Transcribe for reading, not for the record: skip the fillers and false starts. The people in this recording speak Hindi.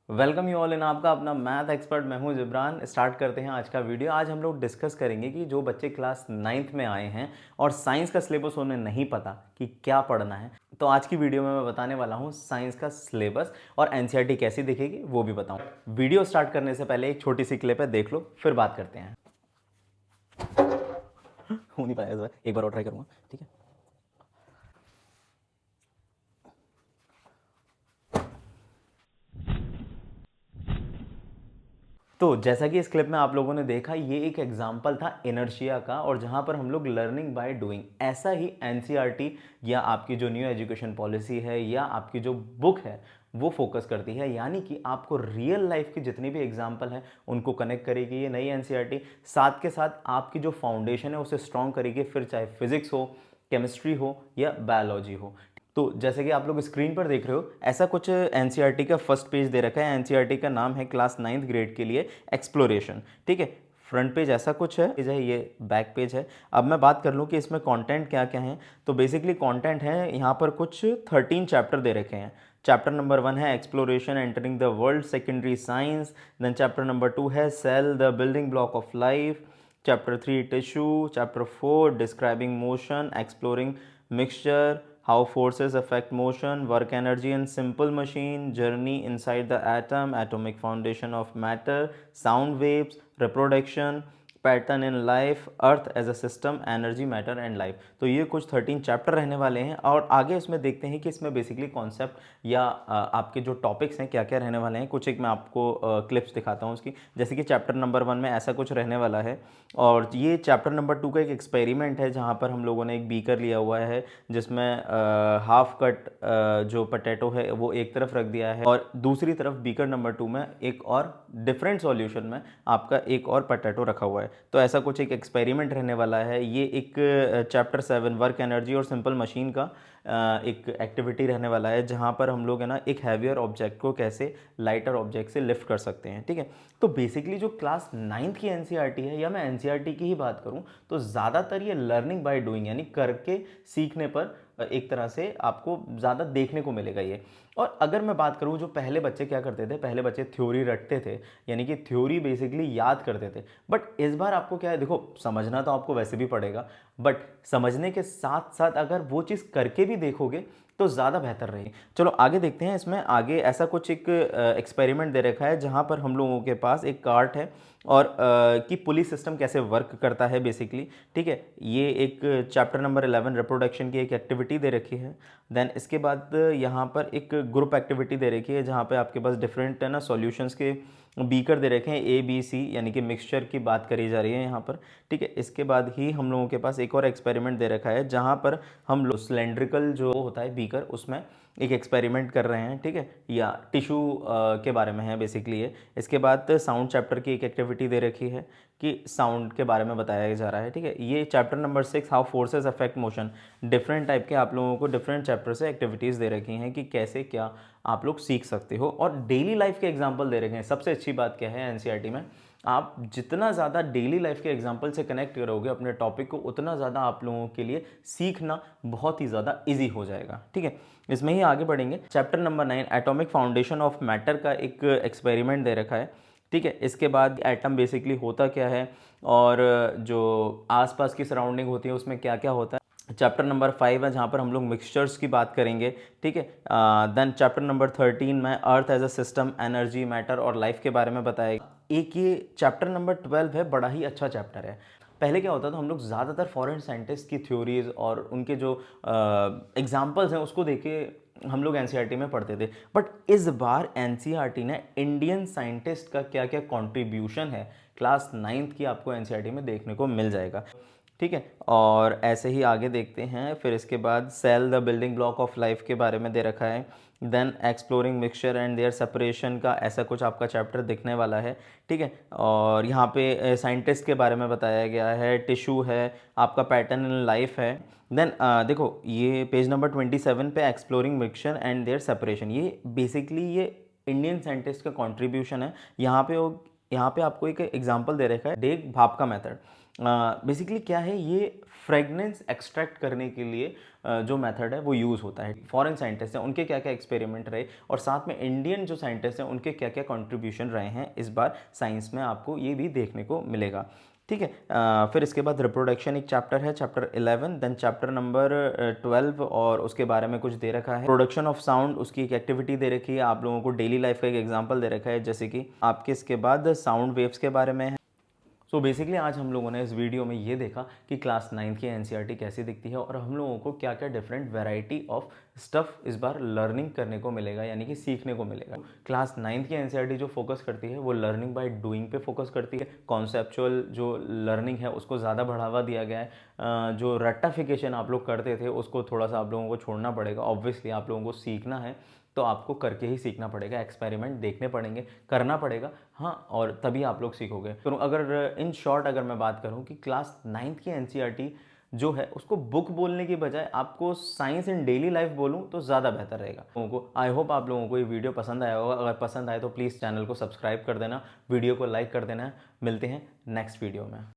वेलकम यू ऑल इन आपका अपना मैथ एक्सपर्ट मैं हूं जिब्रान। स्टार्ट करते हैं आज का वीडियो। आज हम लोग डिस्कस करेंगे कि जो बच्चे क्लास 9th में आए हैं और साइंस का सिलेबस उन्हें नहीं पता कि क्या पढ़ना है, तो आज की वीडियो में मैं बताने वाला हूं साइंस का सिलेबस और एनसीईआरटी कैसी दिखेगी वो भी बताऊं। वीडियो स्टार्ट करने से पहले एक छोटी सी क्लिप है, देख लो फिर बात करते हैं। हो नहीं पाया इस बार, एक बार और ट्राई करूंगा, ठीक है। तो जैसा कि इस क्लिप में आप लोगों ने देखा, ये एक एग्जाम्पल था इनर्शिया का, और जहां पर हम लोग लर्निंग बाय डूइंग, ऐसा ही एनसीईआरटी या आपकी जो न्यू एजुकेशन पॉलिसी है या आपकी जो बुक है वो फोकस करती है। यानी कि आपको रियल लाइफ की जितनी भी एग्जाम्पल हैं उनको कनेक्ट करेगी ये नई एनसीईआरटी। साथ के साथ आपकी जो फाउंडेशन है उसे स्ट्रॉन्ग करेगी, फिर चाहे फिजिक्स हो, केमिस्ट्री हो या बायोलॉजी हो। तो जैसे कि आप लोग स्क्रीन पर देख रहे हो, ऐसा कुछ एनसीईआरटी का फर्स्ट पेज दे रखा है। एनसीईआरटी का नाम है क्लास 9th ग्रेड के लिए एक्सप्लोरेशन, ठीक है। फ्रंट पेज ऐसा कुछ है, ये बैक पेज है। अब मैं बात कर लूँ कि इसमें कंटेंट क्या क्या है, तो बेसिकली कंटेंट है यहाँ पर कुछ 13 चैप्टर दे रखे हैं। चैप्टर नंबर 1 है exploration entering the world secondary science. Then chapter number 2 है cell the building block of life. Chapter 3 tissue. Chapter 4 describing motion, exploring mixture, how forces affect motion, work energy in simple machine, journey inside the atom, atomic foundation of matter, sound waves, reproduction, pattern in life, earth as a system, energy, matter and life. तो ये कुछ 13 चैप्टर रहने वाले हैं, और आगे इसमें देखते हैं कि इसमें बेसिकली कॉन्सेप्ट या आपके जो टॉपिक्स हैं क्या क्या रहने वाले हैं। कुछ एक मैं आपको क्लिप्स दिखाता हूँ उसकी। जैसे कि चैप्टर नंबर 1 में ऐसा कुछ रहने वाला है, और ये चैप्टर नंबर 2 का एक एक्सपेरिमेंट है जहाँ पर हम लोगों ने एक बीकर लिया हुआ है जिसमें हाफ कट जो पोटैटो है वो एक तरफ रख दिया है, और दूसरी तरफ बीकर नंबर 2 में एक और डिफरेंट सॉल्यूशन में आपका एक और पोटैटो रखा हुआ है। तो ऐसा कुछ एक एक्सपेरिमेंट रहने वाला है। ये एक चैप्टर 7 वर्क एनर्जी और सिंपल मशीन का एक एक्टिविटी रहने वाला है, जहाँ पर हम लोग है ना एक हैवियर ऑब्जेक्ट को कैसे लाइटर ऑब्जेक्ट से लिफ्ट कर सकते हैं, ठीक है। तो बेसिकली जो क्लास 9th की एनसीईआरटी है, या मैं एनसीईआरटी की ही बात करूँ, तो ज़्यादातर ये लर्निंग बाय डूइंग यानी करके सीखने पर एक तरह से आपको ज़्यादा देखने को मिलेगा ये। और अगर मैं बात करूँ, जो पहले बच्चे क्या करते थे, पहले बच्चे थ्योरी रटते थे, यानी कि थ्योरी बेसिकली याद करते थे। बट इस बार आपको क्या है, देखो समझना तो आपको वैसे भी पड़ेगा, बट समझने के साथ साथ अगर वो चीज़ करके भी देखोगे तो ज़्यादा बेहतर रहेगी। चलो आगे देखते हैं। इसमें आगे ऐसा कुछ एक एक्सपेरिमेंट दे रखा है जहाँ पर हम लोगों के पास एक कार्ट है, और कि पुलिस सिस्टम कैसे वर्क करता है बेसिकली, ठीक है। ये एक चैप्टर नंबर 11 रिप्रोडक्शन की एक एक्टिविटी दे रखी है। देन इसके बाद यहाँ पर एक ग्रुप एक्टिविटी दे रखी है जहाँ पे आपके पास डिफरेंट है ना सॉल्यूशंस के बीकर दे रखे हैं, ए बी सी, यानी कि मिक्सचर की बात करी जा रही है यहाँ पर, ठीक है। इसके बाद ही हम लोगों के पास एक और एक्सपेरिमेंट दे रखा है जहाँ पर हम लोग सिलेंड्रिकल जो होता है बीकर, उसमें एक एक्सपेरिमेंट कर रहे हैं, ठीक है, या टिश्यू के बारे में है बेसिकली ये। इसके बाद साउंड चैप्टर की एक एक्टिविटी दे रखी है कि साउंड के बारे में बताया जा रहा है, ठीक है। ये chapter number 6 how forces affect motion. Different type के आप लोगों को डिफरेंट चैप्टर से एक्टिविटीज़ दे रखी हैं कि कैसे क्या आप लोग सीख सकते हो, और डेली लाइफ के एग्जाम्पल दे रखे हैं। सबसे अच्छी बात क्या है एनसीईआरटी में, आप जितना ज़्यादा डेली लाइफ के एग्जाम्पल से कनेक्ट करोगे अपने टॉपिक को, उतना ज़्यादा आप लोगों के लिए सीखना बहुत ही ज़्यादा इजी हो जाएगा, ठीक है। इसमें ही आगे बढ़ेंगे। Chapter number 9 atomic foundation of matter का एक एक्सपेरिमेंट दे रखा है, ठीक है। इसके बाद एटम बेसिकली होता क्या है, और जो आसपास की सराउंडिंग होती है उसमें क्या क्या होता है। चैप्टर नंबर 5 है जहाँ पर हम लोग मिक्सचर्स की बात करेंगे, ठीक है। देन चैप्टर नंबर 13 में earth as a system, energy, matter और लाइफ के बारे में बताएगा। एक ये चैप्टर नंबर 12 है, बड़ा ही अच्छा चैप्टर है। पहले क्या होता था, हम लोग ज़्यादातर फॉरेन साइंटिस्ट की थ्योरीज और उनके जो एग्जाम्पल्स हैं उसको देखे हम लोग एनसीईआरटी में पढ़ते थे। बट इस बार एनसीईआरटी ने इंडियन साइंटिस्ट का क्या क्या कंट्रीब्यूशन है क्लास 9th की आपको एनसीईआरटी में देखने को मिल जाएगा, ठीक है। और ऐसे ही आगे देखते हैं। फिर इसके बाद cell the building block of life के बारे में दे रखा है। Then exploring mixture and their separation का ऐसा कुछ आपका चैप्टर दिखने वाला है, ठीक है। और यहाँ पे साइंटिस्ट के बारे में बताया गया है, टिश्यू है, आपका पैटर्न इन लाइफ है। देन देखो ये पेज नंबर 27 पे exploring mixture and their separation, ये बेसिकली ये इंडियन साइंटिस्ट का कंट्रीब्यूशन है। यहाँ पे आपको एक एग्जांपल दे रखा है, डेग भाप का मेथड। बेसिकली क्या है, ये फ्रेगनेंस एक्सट्रैक्ट करने के लिए जो मेथड है वो यूज़ होता है। फॉरेन साइंटिस्ट हैं, उनके क्या क्या एक्सपेरिमेंट रहे, और साथ में इंडियन जो साइंटिस्ट हैं उनके क्या क्या कंट्रीब्यूशन रहे हैं इस बार साइंस में, आपको ये भी देखने को मिलेगा। ठीक है। फिर इसके बाद रिप्रोडक्शन एक चैप्टर है, चैप्टर 11, देन चैप्टर नंबर 12, और उसके बारे में कुछ दे रखा है। प्रोडक्शन ऑफ साउंड, उसकी एक एक्टिविटी दे रखी है, आप लोगों को डेली लाइफ का एक एग्जांपल दे रखा है, जैसे कि आपके इसके बाद साउंड वेव्स के बारे में है। सो बेसिकली आज हम लोगों ने इस वीडियो में ये देखा कि क्लास 9 की एनसीईआरटी कैसी दिखती है, और हम लोगों को क्या क्या डिफरेंट वैरायटी ऑफ स्टफ इस बार लर्निंग करने को मिलेगा, यानी कि सीखने को मिलेगा। क्लास 9 की एनसीईआरटी जो फोकस करती है वो लर्निंग बाय डूइंग पे फोकस करती है। कॉन्सेप्चुअल जो लर्निंग है उसको ज़्यादा बढ़ावा दिया गया है। जो रट्टाफिकेशन आप लोग करते थे उसको थोड़ा सा आप लोगों को छोड़ना पड़ेगा। ऑब्वियसली आप लोगों को सीखना है तो आपको करके ही सीखना पड़ेगा, एक्सपेरिमेंट देखने पड़ेंगे, करना पड़ेगा। हाँ, और तभी आप लोग सीखोगे। तो अगर इन शॉर्ट अगर मैं बात करूँ कि क्लास 9th की एनसीईआरटी जो है उसको बुक बोलने की बजाय आपको साइंस इन डेली लाइफ बोलूँ तो ज़्यादा बेहतर रहेगा। लोगों को आई होप आप लोगों को ये वीडियो पसंद आया होगा। अगर पसंद आए तो प्लीज़ चैनल को सब्सक्राइब कर देना, वीडियो को लाइक कर देना। मिलते हैं नेक्स्ट वीडियो में।